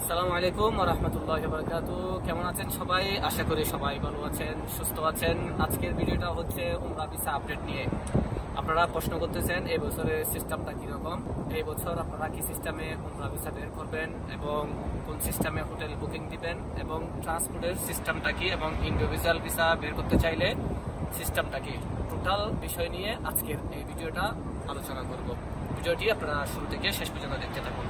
আসসালামু আলাইকুম ওয়া রাহমাতুল্লাহি ওয়া বারাকাতুহু। কেমন আছেন সবাই? আশা করি সবাই ভালো আছেন, সুস্থ আছেন। আজকের ভিডিওটা হচ্ছে উমরা ভিসা আপডেট নিয়ে। আপনারা প্রশ্ন করতেছেন এই বছরের সিস্টেমটা কিরকম, এই বছর আপনারা কি সিস্টেমে উমরা ভিসা বের করবেন এবং কোন সিস্টেমে হোটেল বুকিং দিবেন এবং ট্রান্সপোর্টের সিস্টেমটা কি এবং ইন্ডিভিজুয়াল ভিসা বের করতে চাইলে সিস্টেমটা কি, টোটাল বিষয় নিয়ে আজকের এই ভিডিওটা আলোচনা করব। ভিডিওটি আপনারা শুরু থেকে শেষ পর্যন্ত দেখতে থাকুন।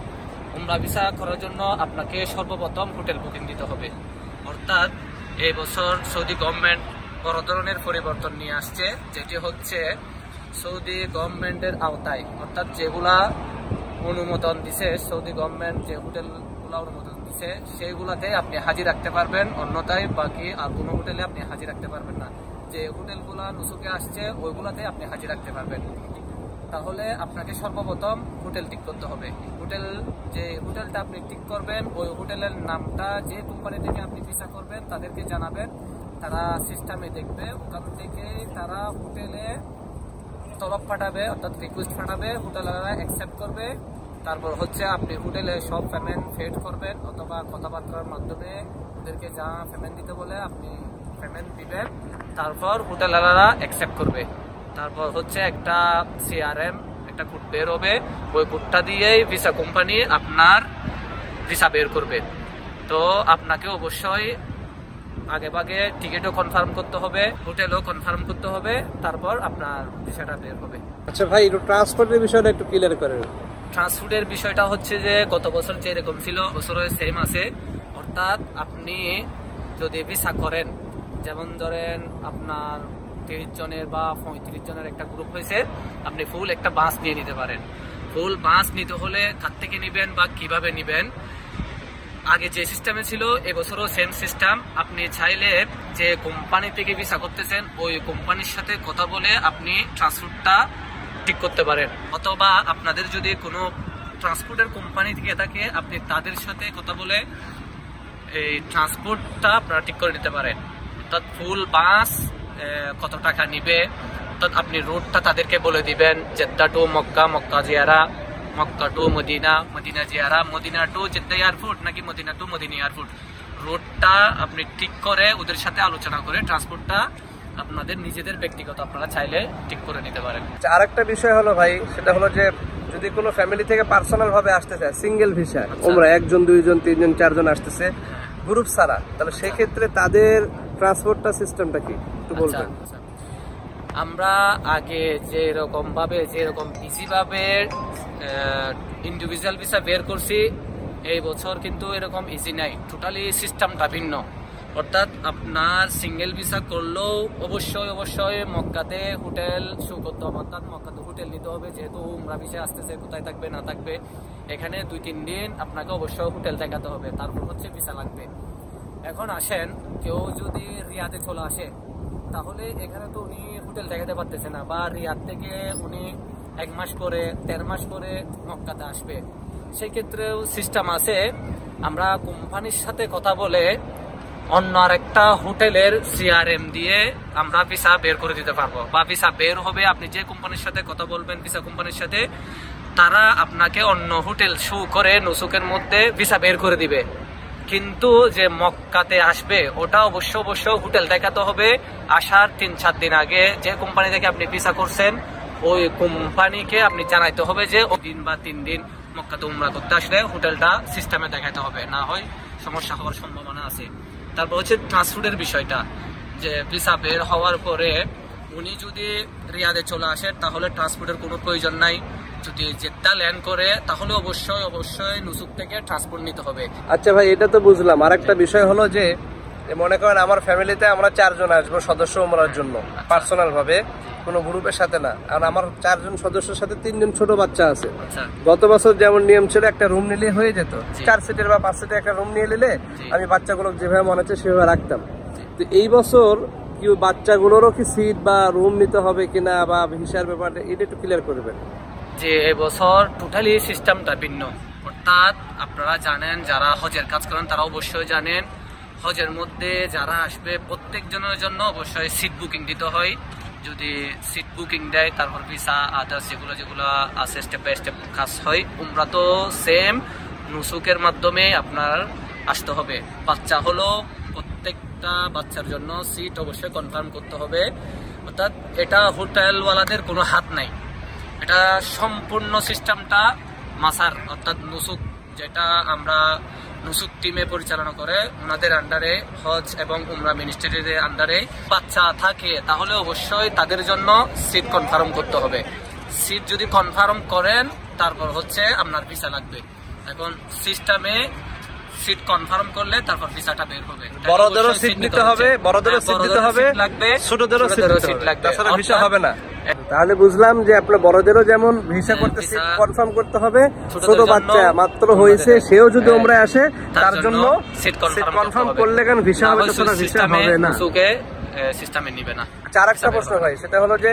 উমরা ভিসা করার জন্য আপনাকে সর্বপ্রথম হোটেল বুকিং দিতে হবে। অর্থাৎ এই বছর সৌদি গভর্নমেন্ট বড় ধরনের পরিবর্তন নিয়ে আসছে, যেটি হচ্ছে সৌদি গভর্নমেন্টের আওতায়, অর্থাৎ যেগুলা অনুমোদন দিছে সৌদি গভর্নমেন্ট, যে হোটেলগুলা অনুমোদন দিছে সেইগুলাতে আপনি হাজির রাখতে পারবেন, অন্যথায় বাকি আর কোনো হোটেলে আপনি হাজির রাখতে পারবেন না। যে হোটেলগুলা নুসুকে আসছে ওইগুলাতে আপনি হাজির রাখতে পারবেন। তাহলে আপনাকে সর্বপ্রথম হোটেল ঠিক করতে হবে। যে হোটেলটা আপনি ঠিক করবেন ওই হোটেলের নামটা যে কোম্পানি থেকে আপনি ভিসা করবেন তাদেরকে জানাবেন, তারা সিস্টেমে দেখবে, ওখান থেকে তারা হোটেলে তলব পাঠাবে, অর্থাৎ রিকোয়েস্ট পাঠাবে, হোটেলাররা অ্যাকসেপ্ট করবে। তারপর হচ্ছে আপনি হোটেলে সব পেমেন্ট পেড করবেন, অথবা কথাবার্তার মাধ্যমে ওদেরকে যা পেমেন্ট দিতে বলে আপনি পেমেন্ট দিবেন। তারপর হোটেলাররা অ্যাকসেপ্ট করবে। তারপর হচ্ছে একটা সিআরএম একটা কোড বের হবে, ওই কোডটা দিয়েই ভিসা কোম্পানি আপনার ভিসা বের করবে। তো আপনাকে অবশ্যই আগে ভাগে টিকিটও কনফার্ম করতে হবে, হোটেলও কনফার্ম করতে হবে, তারপর আপনার ভিসাটা বের হবে। আচ্ছা ভাই, একটু ট্রান্সপোর্টের বিষয়টা একটু ক্লিয়ার করেন। ট্রান্সপোর্টের বিষয়টা হচ্ছে যে গত বছর যেরকম ছিল বছরের সেম আছে। অর্থাৎ আপনি যদি ভিসা করেন, যেমন ধরেন আপনার 30 জনের বা 35 জনের একটা গ্রুপ হয়েছে, আপনি ফুল একটা বাস নিয়ে নিতে পারেন। ফুল বাস নিতে হলে কার থেকে নিবেন বা কিভাবে নিবেন, আগে যে সিস্টেমে ছিল এবছরও সেম সিস্টেম। আপনি চাইলে যে কোম্পানি থেকে ভিসা করতেছেন ওই কোম্পানির সাথে কথা বলে আপনি ট্রান্সপোর্টটা ঠিক করতে পারেন, অথবা আপনাদের যদি কোনো ট্রান্সপোর্টের কোম্পানি থেকে থাকে আপনি তাদের সাথে কথা বলে এই ট্রান্সপোর্টটা আপনারা ঠিক করে নিতে পারেন। অর্থাৎ ফুল বাস কত টাকা নিবে, অর্থাৎ আপনি রুটটা তাদেরকে বলে দিবেন, জেদ্দা টু মক্কা, মক্কা জিয়ারা, মক্কা টু মদিনা, মদিনা জিয়ারা, মদিনা টু জেদ্দা এয়ারপোর্ট নাকি মদিনা টু মদিনা এয়ারপোর্ট, রুটটা আপনি ঠিক করে ওদের সাথে আলোচনা করে ট্রান্সপোর্টটা আপনাদের নিজেদের ব্যক্তিগত আপনারা চাইলে ঠিক করে নিতে পারেন। আর একটা বিষয় হলো ভাই, সেটা হলো যে যদি কোনো ফ্যামিলি থেকে পার্সোনাল ভাবে আসতে চায় সিঙ্গেল ভিসা, ওমরা 1 জন 2 জন 3 জন 4 জন আসতেছে গ্রুপ ছাড়া, তাহলে সেই ক্ষেত্রে তাদের ট্রান্সপোর্টটা সিস্টেমটা কি একটু বলবেন? আমরা আগে যেরকম ইজি ভাবে ইন্ডিভিজুয়াল ভিসা বের করছি, এই বছর কিন্তু এরকম ইজি নাই, টোটালি সিস্টেমটা ভিন্ন। অর্থাৎ আপনার সিঙ্গেল ভিসা করলেও অবশ্যই মক্কাতে হোটেল শো করতে হবে, অর্থাৎ মক্কাতে হোটেল নিতে হবে, যেহেতু উমরা ভিসা আসতেছে, কোথায় থাকবে না থাকবে এখানে 2-3 দিন আপনাকে অবশ্যই হোটেল দেখাতে হবে, তারপর হচ্ছে ভিসা লাগবে। এখন আসেন, কেউ যদি রিয়াদে চলে আসে তাহলে এখানে তো উনি হোটেল দেখাতে পারতেছে না, বা রিয়াদ থেকে উনি 1 মাস করে 1.5 মাস করে মক্কাতে আসবে। সেই ক্ষেত্রেও সিস্টেম আছে, আমরা কোম্পানির সাথে কথা বলে অন্য আরেকটা হোটেলের সিআরএম দিয়ে আমরা ভিসা বের করে দিতে পারবো, বা ভিসা বের হবে। আপনি যে কোম্পানির সাথে কথা বলবেন ভিসা কোম্পানির সাথে, তারা আপনাকে অন্য হোটেল শো করে নুসুকের মধ্যে ভিসা বের করে দিবে। কিন্তু যে মক্কাতে আসবে ওটা অবশ্যই হোটেল দেখাতে হবে। আসার 3-4 দিন আগে যে কোম্পানি থেকে আপনি ভিসা করছেন ওই কোম্পানিকে আপনি জানাইতে হবে যে 2 দিন বা 3 দিন মক্কাতে উমরা করতে আসলে হোটেলটা সিস্টেমে দেখাতে হবে, না হয় সমস্যা হওয়ার সম্ভাবনা আছে। তারপর হচ্ছে ট্রান্সপোর্টের বিষয়টা, যে ভিসা বের হওয়ার পরে উনি যদি রিয়াদে চলে আসেন তাহলে ট্রান্সপোর্টের কোনো প্রয়োজন নাই। যদি জেদ্দা ল্যান্ড করে তাহলে অবশ্যই নুসুক থেকে ট্রান্সপোর্ট নিতে হবে। আচ্ছা ভাই, এটা তো বুঝলাম। আর একটা বিষয় হলো যে মনে করেন আমার ফ্যামিলিতে আমরা 4 জন আসবো সদস্য উমরার জন্য, পার্সোনাল ভাবে, কোনো গ্রুপের সাথে না। আর আমার 4 জন সদস্যের সাথে 3 জন ছোট বাচ্চা আছে। গত বছর যেমন নিয়ম ছিল একটা রুম নিলে হয়ে যেত, 4 সিটের বা 5 সিটের একটা রুম নিয়ে নিলে আমি বাচ্চাগুলো যেভাবে মনে হচ্ছে সেভাবে রাখতাম। তো এই বছর কি বাচ্চাগুলোরও কি সিট বা রুম নিতে হবে কিনা, বা ভিসার ব্যাপারে এটা একটু ক্লিয়ার করবেন। যে এবছর টোটালি সিস্টেমটা ভিন্ন। অর্থাৎ আপনারা জানেন, যারা হজের কাজ করেন তারা অবশ্যই জানেন, হজের মধ্যে যারা আসবে প্রত্যেকজনের জন্য অবশ্যই সিট বুকিং দিতে হয়। যদি সিট বুকিং দেয় তারপর ভিসা আদার্স যেগুলো আছে স্টেপ বাই স্টেপ কাজ হয়। উমরা তো সেম, নুসুকের মাধ্যমে আপনার আসতে হবে। বাচ্চা হলো প্রত্যেকটা বাচ্চার জন্য সিট অবশ্যই কনফার্ম করতে হবে, অর্থাৎ এটা হোটেলওয়ালাদের কোনো হাত নাই, এটা সম্পূর্ণ সিস্টেমটা মাসার অর্থাৎ নুসুক, যেটা আমরা নুসুক টিমে পরিচালনা করে ওনাদের আন্ডারে, হজ এবং উমরা মিনিস্ট্রির আন্ডারে বাচ্চা থাকে তাহলে অবশ্যই তাদের জন্য সিট কনফার্ম করতে হবে। সিট যদি কনফার্ম করেন তারপর হচ্ছে আপনার ভিসা লাগবে। এখন সিস্টেমে সিট কনফার্ম করলে তারপর ভিসাটা বের হবে। বড়দেরও সিট নিতে হবে, বড়দেরও সিট নিতে হবে, ছোটদেরও সিট লাগবে, তাছাড়া ভিসা হবে না। তাহলে বুঝলাম যে আপনার বড়দেরও যেমন ভিসা করতে সিট কনফার্ম করতে হবে, ছোট বাচ্চা মাত্র হয়েছে সেও যদি উমরায় আসে তার জন্য সিট কনফার্ম করলে কেন ভিসা হবে, তাছাড়া ভিসা হবে না, সিস্টেমে নিবে না। আর একটা প্রশ্ন ভাই, সেটা হলো যে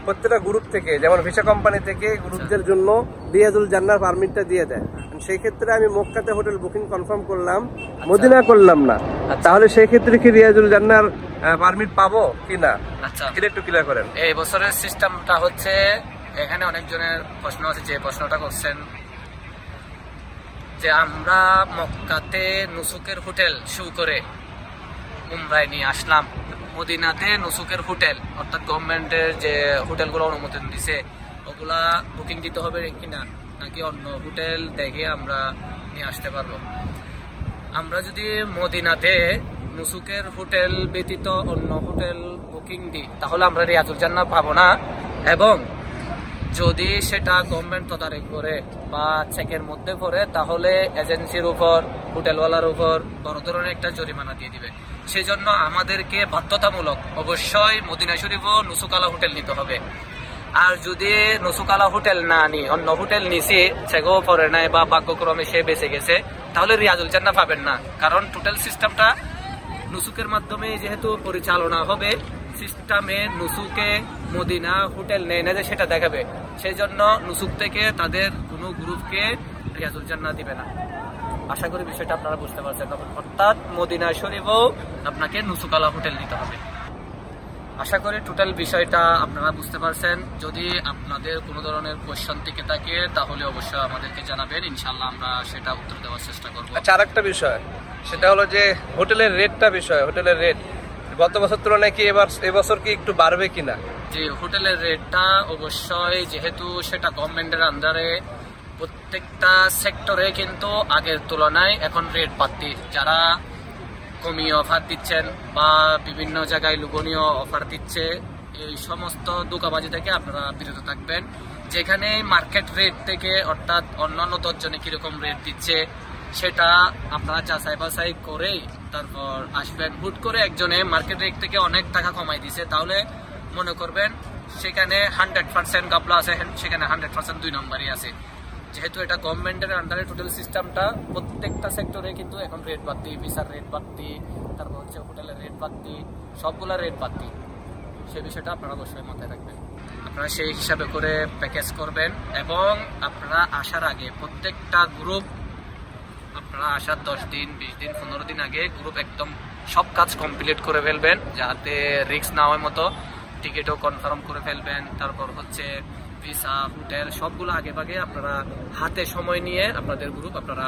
প্রত্যেকটা গ্রুপ থেকে, যেমন ভিসা কোম্পানি থেকে গ্রুপদের জন্য রিয়াজুল জান্নাহ পারমিটটা দিয়ে দেয়, সেই ক্ষেত্রে আমি মক্কাতে হোটেল বুকিং কনফার্ম করলাম, মদিনা করলাম না, তাহলে সেই ক্ষেত্রে কি রিয়াজুল জান্নাহর পারমিট পাবো কিনা? আচ্ছা, এটা একটু ক্লিয়ার করেন। এই বছরের সিস্টেমটা হচ্ছে, এখানে অনেকজনের প্রশ্ন আছে, যে প্রশ্নটা করছেন যে আমরা মক্কাতে নুসুকের হোটেল শু করে উমরায় নিয়ে আসলাম, মদিনাতে নুসুকের হোটেল অর্থাৎ গভর্নমেন্টের যে হোটেলগুলো অনুমোদন দিছে ওগুলা বুকিং দিতে হবে কিনা, নাকি অন্য হোটেল দেখে আমরা নিয়ে আসতে পারবো? আমরা যদি মদিনাতে নুসুকের হোটেল ব্যতীত অন্য হোটেল বুকিং দিই তাহলে আমরা রিয়াজুল জান্নাহ পাবো না, এবং যদি সেটা গভর্নমেন্ট তদারক করে বা চেকের মধ্যে পড়ে তাহলে এজেন্সির উপর, হোটেলওয়ালার উপর বড় ধরনের একটা জরিমানা দিয়ে দিবে। সেই জন্য আমাদেরকে বাধ্যতামূলক অবশ্যই মদিনা শরীফ ও নুসুকালা হোটেল নিতে হবে। আর যদি নুসুকালা হোটেল না নি, অন্য হোটেল নিছি, চেকও পড়ে নাই বা ভাগ্যক্রমে সে বেঁচে গেছে, তাহলে রিয়াজুল জান্নাহ পাবেন না। কারণ টোটাল সিস্টেমটা নুসুকের মাধ্যমে যেহেতু পরিচালনা হবে, সিস্টেমে নুসুকে মদিনা হোটেল নেই না যে সেটা দেখাবে, সেই জন্য নুসুক থেকে তাদের কোনো গ্রুপকে রিয়াজুল জান্নাহ দিবে না। আশা করি বিষয়টা আপনারা বুঝতে পারছেন। অর্থাৎ মদিনা শরীফও আপনাকে নুসুকালা হোটেল নিতে হবে। আশা করি টোটাল বিষয়টা আপনারা বুঝতে পারছেন। যদি আপনাদের কোনো ধরনের কোয়েশ্চন থেকে থাকে তাহলে অবশ্যই আমাদেরকে জানাবেন, ইনশাআল্লাহ আমরা সেটা উত্তর দেওয়ার চেষ্টা করব। আচ্ছা, আরেকটা বিষয়, সেটা হলো যে হোটেলের রেটটা বিষয়, হোটেলের রেট গত বছর তুলনায় কি এবছর কি একটু বাড়বে কিনা? যে হোটেলের রেটটা অবশ্যই, যেহেতু সেটা গভর্নমেন্টের আন্ডারে, প্রত্যেকটা সেক্টরে কিন্তু আগের তুলনায় এখন রেট বাড়তি। যারা কমিয়ে অফার দিচ্ছেন বা বিভিন্ন জায়গায় লোভনীয় অফার দিচ্ছে, এই সমস্ত ধোঁকাবাজি থেকে আপনারা বিরত থাকবেন। যেখানে মার্কেট রেট থেকে, অর্থাৎ অন্যান্য 10 জনে কিরকম রেট দিচ্ছে সেটা আপনারা যাচাই বাছাই করেই তারপর আসবেন। হুট করে একজনে মার্কেট রেট থেকে অনেক টাকা কমাই দিছে, তাহলে মনে করবেন সেখানে 100% গাবলা আছে, সেখানে 100% 2 নম্বরই আছে। যেহেতু এটা গভর্নমেন্টের আন্ডারে টোটাল সিস্টেমটা, প্রত্যেকটা সেক্টরে কিন্তু এখন রেট বাড়তি, ভিসার রেট বাড়তি, তারপর হচ্ছে হোটেলের রেট বাড়তি, সবগুলা রেট বাড়তি। সেই বিষয়টা আপনারা অবশ্যই মাথায় রাখবেন। আপনারা সেই হিসাবে করে প্যাকেজ করবেন, এবং আপনারা আসার আগে প্রত্যেকটা গ্রুপ, আপনারা আসার 10 দিন, 20 দিন, 15 দিন আগে গ্রুপ একদম সব কাজ কমপ্লিট করে ফেলবেন, যাতে রিস্ক না হয় মতো। টিকিটও কনফার্ম করে ফেলবেন, তারপর হচ্ছে ভিসা, হোটেল সবগুলো আগে ভাগে আপনারা হাতে সময় নিয়ে আপনাদের গ্রুপ আপনারা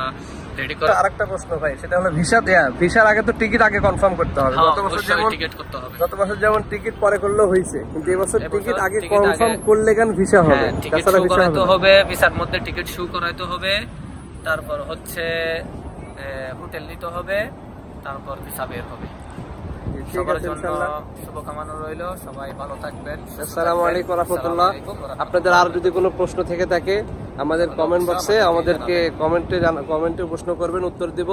রেডি করেন। আরেকটা প্রশ্ন ভাই, সেটা হলো ভিসা দেয়া, ভিসার আগে তো টিকিট আগে কনফার্ম করতে হবে। গত বছর যেমন টিকিট পরে করলেও হয়েছে, কিন্তু এবছর টিকিট আগে কনফার্ম করলে কেন ভিসা হবে? তাছাড়া ভিসা হবে, ভিসার মধ্যে টিকিট শো করাইতে হবে, তারপর হচ্ছে হোটেল নিতে হবে, তারপর ভিসা বের হবে। সবার জন্য শুভকামনা রইল, সবাই ভালো থাকবেন। আসসালামু আলাইকুম ওয়া রাহমাতুল্লাহ। আপনাদের আর যদি কোনো প্রশ্ন থেকে থাকে আমাদের কমেন্ট বক্সে আমাদেরকে কমেন্টে প্রশ্ন করবেন, উত্তর দিব,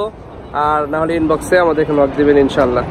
আর না হলে ইনবক্সে আমাদেরকে নক দিবেন ইনশাআল্লাহ।